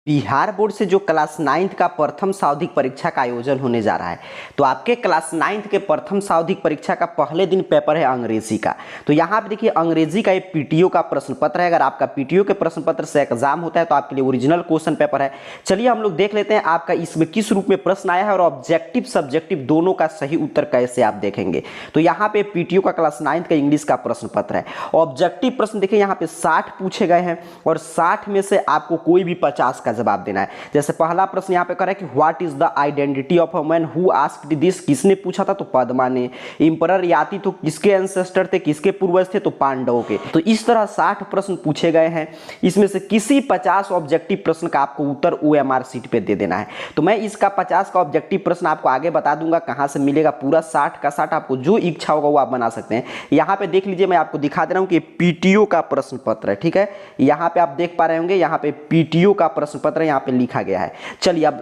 Bihar board से जो class 9th का प्रथम सावधिक परीक्षा का आयोजन होने जा रहा है। तो आपके क्लास 9th के प्रथम सावधिक परीक्षा का पहले दिन पेपर है अंग्रेजी का। तो यहाँ पे देखिए अंग्रेजी का ये पीटीओ का प्रश्न पत्र है। अगर आपका पीटीओ के प्रश्न पत्र से एग्जाम होता है तो आपके लिए ओरिजिनल क्वेश्चन पेपर है। चलिए हम लोग देख लेते हैं आपका इसमें किस रूप में प्रश्न आया है और ऑब्जेक्टिव सब्जेक्टिव दोनों का सही उत्तर कैसे आप देखेंगे। तो यहाँ पे पीटीओ का क्लास 9th का इंग्लिश का प्रश्न पत्र है। ऑब्जेक्टिव प्रश्न देखिए यहाँ पे 60 पूछे गए हैं और 60 में से आपको कोई भी 50 का जवाब देना है। जैसे पहला प्रश्न यहाँ पे कर रहा है कि what is the identity of a man who asked this. किसने पूछा था? तो पद्मा ने। इंपरर याति तो किसके एंसेस्टर थे, किसके पूर्वज थे? तो पांडवों के। तो इस तरह 60 प्रश्न पूछे गए हैं। इसमें से किसी 50 ऑब्जेक्टिव प्रश्न का आपको उत्तर ओएमआर शीट पे दे देना है। तो मैं इसका 50 का ऑब्जेक्टिव प्रश्न आपको आगे बता दूंगा कहां से मिलेगा। पूरा 60 का 60 आपको जो इच्छा होगा वो आप बना सकते हैं। यहाँ पे देख लीजिए, मैं आपको दिखा दे रहा हूं कि पीटीओ का प्रश्न पत्र है। ठीक है, यहाँ पे आप देख पा रहे होंगे, यहाँ पे पीटीओ का प्रश्न पत्र यहाँ पे लिखा गया है। चलिए अब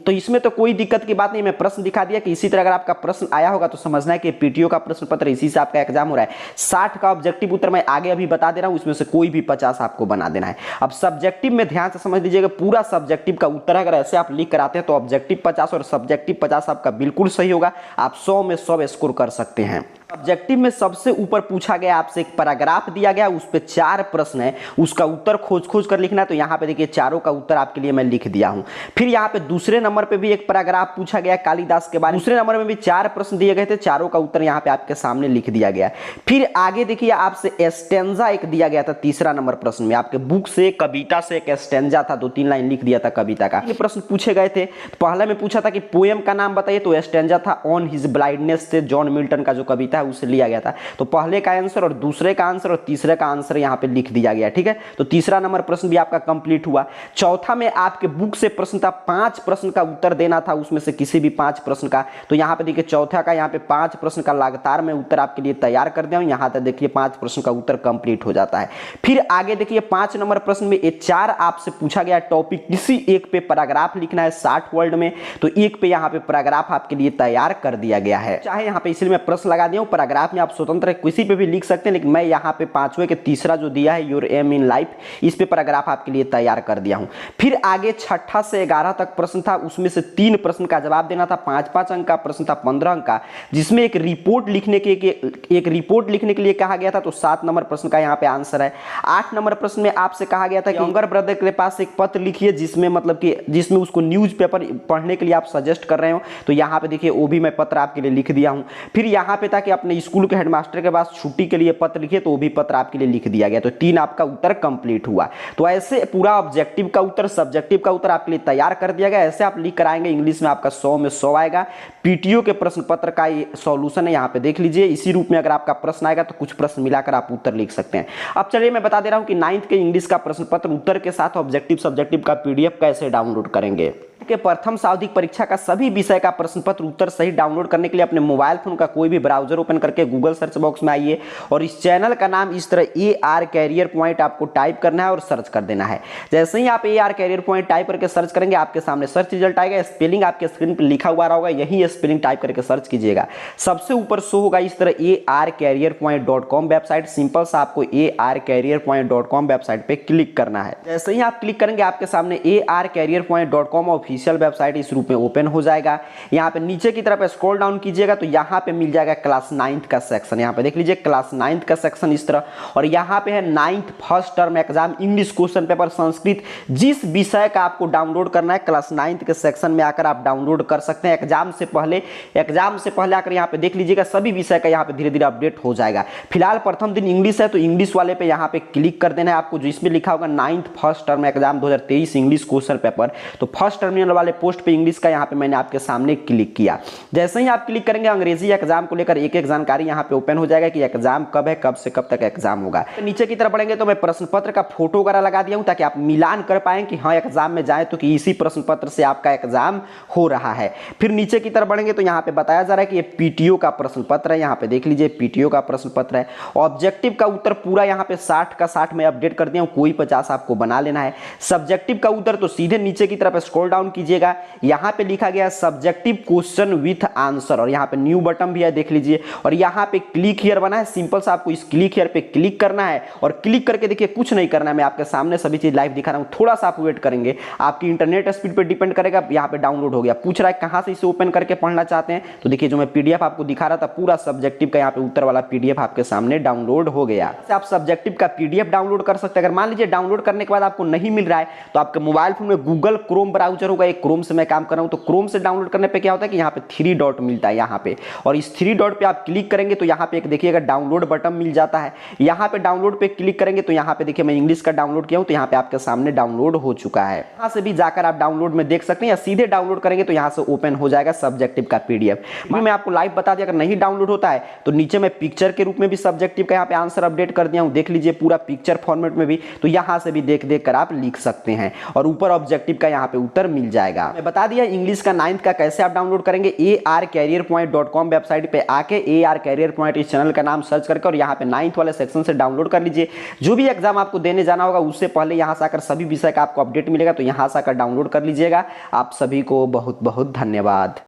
तो इसमें तो कोई दिक्कत की बात नहीं, मैं प्रश्न दिखा दिया कि इसी तरह अगर आपका प्रश्न आया होगा तो समझना है कि पीटीओ का प्रश्न पत्र इसी से आपका एग्जाम हो रहा है। 60 का ऑब्जेक्टिव उत्तर मैं आगे अभी बता दे रहा हूं, इसमें से कोई भी 50 आपको बना देना है। अब सब्जेक्टिव में ध्यान से समझ लीजिएगा, पूरा सब्जेक्टिव का उत्तर अगर ऐसे आप लिख कर आते हैं तो ऑब्जेक्टिव 50 और सब्जेक्टिव 50 आपका बिल्कुल सही होगा। आप 100 में 100 स्कोर कर सकते हैं। ऑब्जेक्टिव में सबसे ऊपर पूछा गया आपसे एक पैराग्राफ दिया गया, उस पे 4 प्रश्न है, उसका उत्तर खोज खोज कर लिखना है। तो यहाँ पे देखिए चारों का उत्तर आपके लिए मैं लिख दिया हूँ। फिर यहाँ पे दूसरे नंबर पे भी एक पैराग्राफ पूछा गया कालिदास के बारे में। दूसरे नंबर में भी 4 प्रश्न दिए गए थे, चारों का उत्तर यहाँ पे आपके सामने लिख दिया गया। फिर आगे देखिए आपसे एस्टेंजा एक दिया गया था तीसरा नंबर प्रश्न में। आपके बुक से कविता से एक एस्टेंजा था, 2-3 लाइन लिख दिया था कविता का। ये प्रश्न पूछे गए थे। पहले में पूछा था कि पोएम का नाम बताइए, तो एस्टेंजा था ऑन हिज ब्लाइंडनेस से जॉन मिल्टन का जो कविता है उसे लिया गया था। तो पहले का आंसर और दूसरे का आंसर और तीसरे का आंसर यहाँ पे लिख दिया गया। ठीक है, तो तीसरा नंबर प्रश्न भी आपका कंप्लीट हुआ। चौथा में आपके बुक से प्रश्न था, 5 प्रश्न का उत्तर देना था, उसमें से किसी भी 5 प्रश्न का। तो यहाँ पे देखिए चौथा का यहाँ पे 5 प्रश्न का लगातार मैं उत्तर आपके लिए तैयार कर दिया हूँ। यहाँ तक देखिए 5 प्रश्न का उत्तर कंप्लीट हो जाता है। फिर आगे देखिए 5 नंबर प्रश्न में ये 4 आपसे पूछा गया टॉपिक, किसी एक पे पैराग्राफ लिखना है 60 वर्ड में। तो एक पे यहाँ पे पैराग्राफ आपके लिए तैयार कर दिया गया है। चाहे यहाँ पे इसलिए मैं प्रश्न लगा दिया हूँ, पैराग्राफ में आप स्वतंत्र किसी पे भी लिख सकते हैं, लेकिन मैं यहाँ पे 5वें के तीसरा जो दिया है योर एम इन लाइफ, इस पे पैराग्राफ आपके लिए तैयार कर दिया हूँ। फिर आगे 6 से 11 तक प्रश्न था, उसमें से 3 प्रश्न का जवाब देना था। 5-5 अंक का प्रश्न था, 15 अंक का, जिसमें एक रिपोर्ट लिखने के लिए कहा गया था। तो 7 नंबर प्रश्न का यहाँ पे आंसर है। 8 नंबर प्रश्न में आपसे कहा गया था कि यंगर ब्रदर के पास एक पत्र लिखिए जिसमें मतलब कि जिसमें उसको न्यूज़पेपर पढ़ने के लिए आप सजेस्ट कर रहे हो। तो यहाँ पे देखिए वो भी मैं पत्र आपके लिए लिख दिया हूँ। फिर यहाँ पे था कि अपने स्कूल के हेडमास्टर के पास छुट्टी के लिए पत्र लिखिए, तो वो भी पत्र आपके लिए लिख दिया गया। तो 3 आपका उत्तर कंप्लीट हुआ। तो ऐसे पूरा ऑब्जेक्टिव का उत्तर, सब्जेक्टिव का उत्तर आपके लिए तैयार कर दिया गया। ऐसे आप लिख कर आएंगे, इंग्लिश में आपका 100 में 100 आएगा। पीटीओ के प्रश्न पत्र का ये सॉल्यूशन है, यहाँ पे देख लीजिए। इसी रूप में अगर आपका प्रश्न आएगा तो कुछ प्रश्न मिलाकर आप उत्तर लिख सकते हैं। अब चलिए मैं बता दे रहा हूँ कि 9th के इंग्लिश का प्रश्न पत्र उत्तर के साथ ऑब्जेक्टिव सब्जेक्टिव का पीडीएफ कैसे डाउनलोड करेंगे। के प्रथम सावधिक परीक्षा का सभी विषय का प्रश्न पत्र उत्तर सही डाउनलोड करने के लिए अपने मोबाइल फोन का कोई भी ब्राउजर ओपन करके गूगल सर्च बॉक्स में आइए और इस चैनल का नाम इस तरह AR कैरियर पॉइंट आपको टाइप करना है और सर्च कर देना है। जैसे ही आप AR कैरियर पॉइंट टाइप करके सर्च करेंगे, आपके सामने सर्च रिजल्ट आएगा। स्पेलिंग आपके स्क्रीन पर लिखा हुआ होगा, यही स्पेलिंग टाइप करके सर्च कीजिएगा। सबसे ऊपर शो होगा इस तरह arcareerpoint.com वेबसाइट। सिंपल सा आपको arcareerpoint.com वेबसाइट पे क्लिक करना है। जैसे ही आप क्लिक करेंगे, आपके सामने arcareerpoint.com ऑफिशियल वेबसाइट इस रूप में ओपन हो जाएगा। यहाँ पे नीचे की तरफ स्क्रॉल डाउन कीजिएगा तो यहाँ पे मिल जाएगा क्लास 9th का सेक्शन। यहाँ पे देख लीजिए क्लास 9th का सेक्शन इस तरह, और यहाँ पे है 9th first term exam English question paper Sanskrit. जिस विषय का आपको डाउनलोड करना है क्लास 9th के सेक्शन में आकर आप डाउनलोड कर सकते हैं। एग्जाम से पहले आकर यहाँ पे देख लीजिएगा, सभी विषय का यहाँ पे धीरे धीरे अपडेट हो जाएगा। फिलहाल प्रथम दिन इंग्लिश है तो इंग्लिश वाले पे यहाँ पे क्लिक कर देना है आपको, जो इसमें लिखा होगा 9th first term exam 2023 English question paper. तो फर्स्ट टर्मिनल वाले पोस्ट पे इंग्लिश का यहाँ पे मैंने आपके सामने क्लिक किया। जैसे ही आप क्लिक करेंगे, अंग्रेजी एग्जाम को लेकर एक एक जानकारी यहाँ पे ओपन हो जाएगा कि एग्जाम कब है, कब से कब तक एग्जाम होगा। तो नीचे की तरफ बढ़ेंगे तो मैं प्रश्न पत्र का फोटो वगैरह लगा दिया हूँ ताकि आप मिलान कर पाए कि हाँ एग्जाम में जाए तो कि इसी प्रश्न पत्र से आपका एग्जाम हो रहा है। फिर नीचे की तरफ बढ़ेंगे तो यहाँ पे बताया जा रहा है कि ये पीटीओ का प्रश्न पत्र है। यहाँ पे देख लीजिए पीटीओ का प्रश्न पत्र है। ऑब्जेक्टिव का उत्तर पूरा यहाँ पे 60 का 60 में अपडेट कर दिया हूँ, कोई 50 आपको बना लेना है। सब्जेक्टिव का उत्तर तो सीधे नीचे की तरफ स्क्रॉल डाउन डाउन कीजिएगा। यहाँ पे लिखा गया सब्जेक्टिव क्वेश्चन विथ आंसर और यहाँ पे न्यू बटन भी है, देख लीजिए। और यहाँ पे क्लिक हियर बना है, सिंपल सा आपको इस क्लिक हियर पे क्लिक करना है और क्लिक करके देखिए कुछ नहीं करना है, मैं आपके सामने सभी चीज लाइव दिखा रहा हूँ। थोड़ा सा आप वेट करेंगे, आपकी इंटरनेट स्पीड पे डिपेंड करेगा। यहाँ पे डाउनलोड हो गया, पूछ रहा है कहाँ से इसे ओपन करके पढ़ना चाहते हैं, तो देखिए जो मैं पीडीएफ आपको दिखा रहा था पूरा सब्जेक्टिव का यहाँ पे उत्तर वाला पीडीएफ आपके सामने डाउनलोड हो गया। आप सब्जेक्टिव का पीडीएफ डाउनलोड कर सकते हैं। अगर मान लीजिए डाउनलोड करने के बाद आपको नहीं मिल रहा है तो आपके मोबाइल फोन में गूगल क्रोम ब्राउजर होगा, एक क्रोम से मैं काम कर रहा हूं, तो क्रोम से डाउनलोड करने पे क्या होता है कि यहाँ पे 3 डॉट मिलता है यहाँ पे, और इस 3 डॉट पे आप क्लिक करेंगे तो यहाँ पे एक देखिएगा डाउनलोड बटन मिल जाता है। यहाँ पे डाउनलोड पे क्लिक करेंगे तो यहाँ पे देखिए मैं इंग्लिश का डाउनलोड किया हूं, तो यहाँ पे आपके सामने डाउनलोड हो चुका है। यहाँ से भी जाकर आप डाउनलोड में देख सकते हैं या सीधे डाउनलोड करेंगे तो यहाँ से ओपन हो जाएगा सब्जेक्टिव का पीडीएफ। मैं आपको लाइव बता दिया, अगर नहीं डाउनलोड होता है तो नीचे मैं पिक्चर के रूप में भी सब्जेक्टिव का यहाँ पे आंसर अपडेट कर दिया हूँ, देख लीजिए पूरा पिक्चर फॉर्मेट में भी, तो यहाँ से भी देख देख कर आप लिख सकते हैं और ऊपर ऑब्जेक्टिव का यहाँ पे उत्तर मिल जाएगा। मैं बता दिया इंग्लिश का 9th का कैसे आप डाउनलोड करेंगे। arcareerpoint.com वेबसाइट पे आके AR कैरियर पॉइंट इस चैनल का नाम सर्च करके और यहाँ पे 9th वाले सेक्शन से डाउनलोड कर लीजिए। जो भी एग्जाम आपको देने जाना होगा उससे पहले यहाँ से आकर सभी विषय का आपको अपडेट मिलेगा, तो यहाँ से आकर डाउनलोड कर लीजिएगा। आप सभी को बहुत बहुत धन्यवाद।